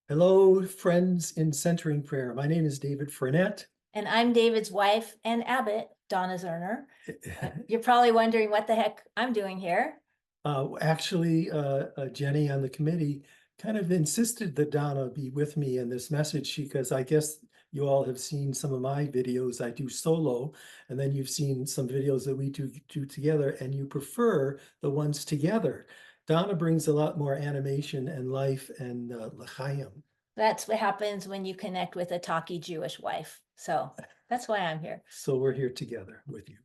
Hello, friends in Centering Prayer. My name is David Frenette. And I'm David's wife and abbot, Donna Zerner. You're probably wondering what the heck I'm doing here. Jenny on the committee kind of insisted that Donna be with me in this message because I guess you all have seen some of my videos I do solo, and then you've seen some videos that we do together, and you prefer the ones together. Donna brings a lot more animation and life and l'chaim. That's what happens when you connect with a talky Jewish wife. So that's why I'm here. So we're here together with you.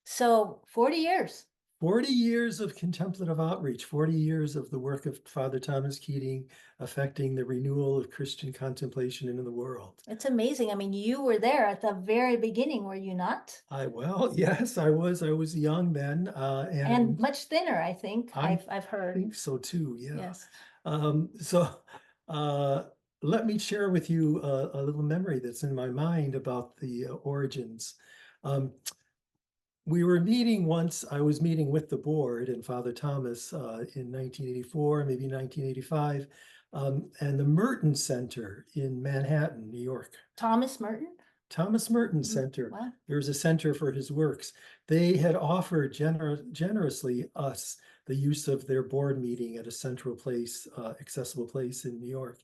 So 40 years. 40 years of contemplative outreach, 40 years of the work of Father Thomas Keating affecting the renewal of Christian contemplation in the world. It's amazing. I mean, you were there at the very beginning, were you not? Well, yes, I was young then, and much thinner, I think. I've heard. I think so too, yeah. Yes. So let me share with you a little memory that's in my mind about the origins. We were meeting once, I was meeting with the board and Father Thomas in 1984, maybe 1985, and the Merton Center in Manhattan, New York. Thomas Merton? Thomas Merton Center. Wow. There was a center for his works. They had offered generously us the use of their board meeting at a central place, accessible place in New York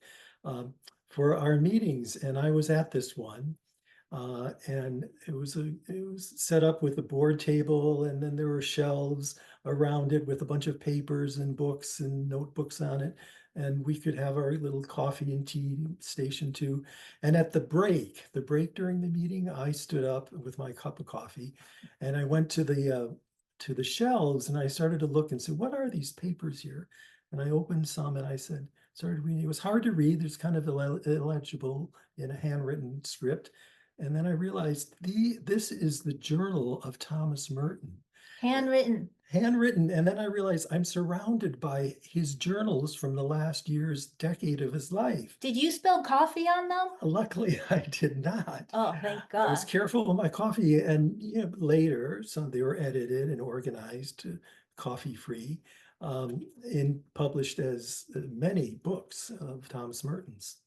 for our meetings. And I was at this one. And it was set up with a board table, and then there were shelves around it with a bunch of papers and books and notebooks on it. And we could have our little coffee and tea station too. And at the break during the meeting, I stood up with my cup of coffee and I went to the shelves and I started to look and say, what are these papers here? And I opened some and I started reading. It was hard to read. There's kind of illegible in a handwritten script. And then I realized this is the journal of Thomas Merton. Handwritten. Handwritten. And then I realized I'm surrounded by his journals from the last decade of his life. Did you spill coffee on them? Luckily, I did not. Oh, thank God. I was careful with my coffee. And later, they were edited and organized to coffee-free and published as many books of Thomas Merton's.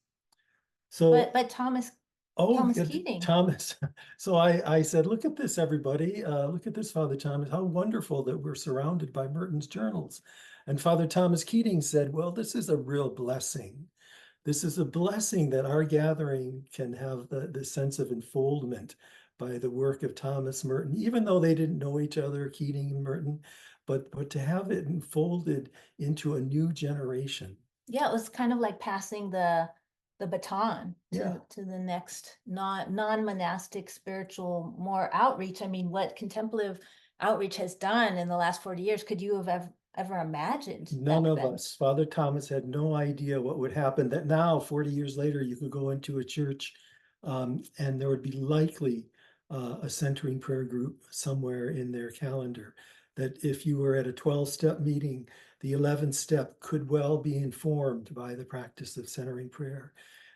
So, but Thomas Keating. Thomas. So I said, look at this, everybody. Look at this, Father Thomas. How wonderful that we're surrounded by Merton's journals. And Father Thomas Keating said, well, this is a real blessing. This is a blessing that our gathering can have the sense of enfoldment by the work of Thomas Merton, even though they didn't know each other, Keating and Merton, but to have it enfolded into a new generation. Yeah, it was kind of like passing the baton Yeah. to the next non-monastic spiritual, more outreach. I mean, what contemplative outreach has done in the last 40 years, could you have ever imagined? None of us. Father Thomas had no idea what would happen, that now 40 years later you could go into a church and there would be likely a centering prayer group somewhere in their calendar, that if you were at a 12-step meeting, the 11th step could well be informed by the practice of centering prayer.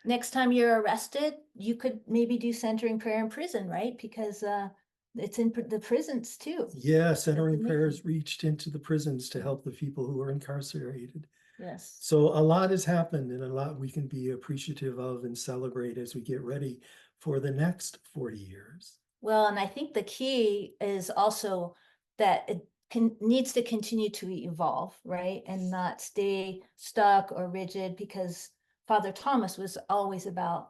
Next time you're arrested, you could maybe do centering prayer in prison, right? Because it's in the prisons too. Yeah, centering prayers reached into the prisons to help the people who are incarcerated. Yes. So a lot has happened and a lot we can be appreciative of and celebrate as we get ready for the next 40 years. Well, and I think the key is also that it needs to continue to evolve, right? And not stay stuck or rigid, because Father Thomas was always about,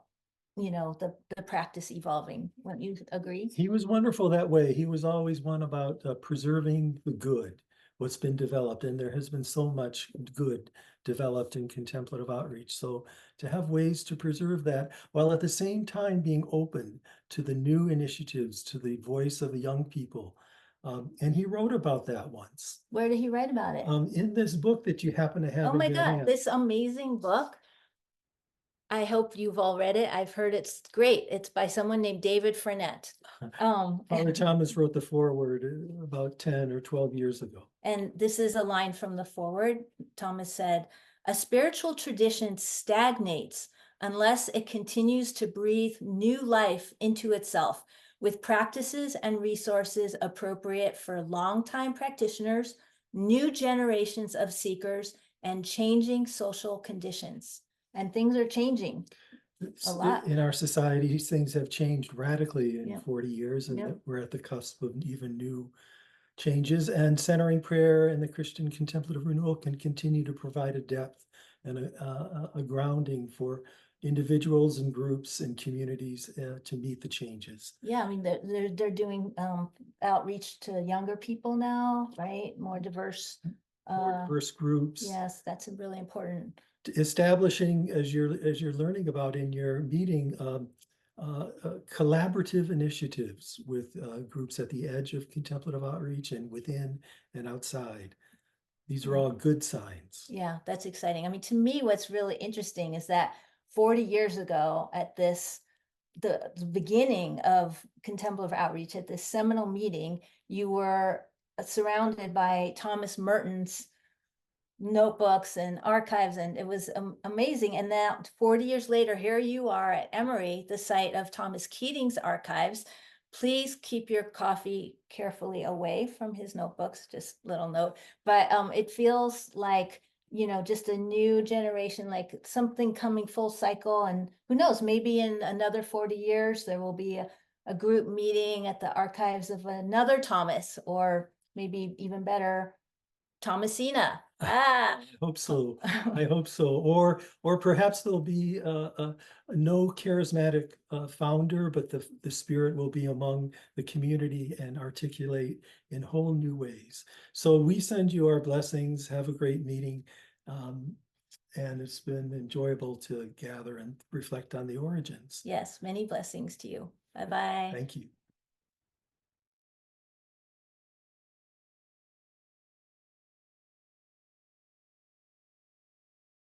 the practice evolving. Wouldn't you agree? He was wonderful that way. He was always one about preserving the good, what's been developed. And there has been so much good developed in contemplative outreach. So to have ways to preserve that while at the same time being open to the new initiatives, to the voice of the young people. And he wrote about that once. Where did he write about it? In this book that you happen to have. Oh my God, this amazing book. I hope you've all read it. I've heard it's great. It's by someone named David Frenette. Father Thomas wrote the foreword about 10 or 12 years ago. And this is a line from the foreword. Thomas said, "A spiritual tradition stagnates unless it continues to breathe new life into itself with practices and resources appropriate for longtime practitioners, new generations of seekers, and changing social conditions." and things are changing. lot. In our society, these things have changed radically in Yep. 40 years, and Yep. that we're at the cusp of even new changes. And centering prayer and the Christian contemplative renewal can continue to provide a depth and a grounding for individuals and groups and communities to meet the changes. Yeah, I mean, they're doing outreach to younger people now, right? More diverse. More diverse groups. Yes, that's really important. Establishing, as you're learning about in your meeting, collaborative initiatives with groups at the edge of contemplative outreach and within and outside. These are all good signs. Yeah, that's exciting. I mean, to me, what's really interesting is that 40 years ago at the beginning of contemplative outreach, at this seminal meeting, you were surrounded by Thomas Merton's notebooks and archives, and it was amazing. And now 40 years later, here you are at Emory, the site of Thomas Keating's archives. Please keep your coffee carefully away from his notebooks, just little note. But it feels like, you know, just a new generation, like something coming full cycle. And who knows, maybe in another 40 years, there will be a group meeting at the archives of another Thomas, or maybe even better, Thomasina. Ah, I hope so. I hope so. Or perhaps there'll be no charismatic founder, but the spirit will be among the community and articulate in whole new ways. So we send you our blessings. Have a great meeting. And it's been enjoyable to gather and reflect on the origins. yes, many blessings to you. Bye-bye. Thank you.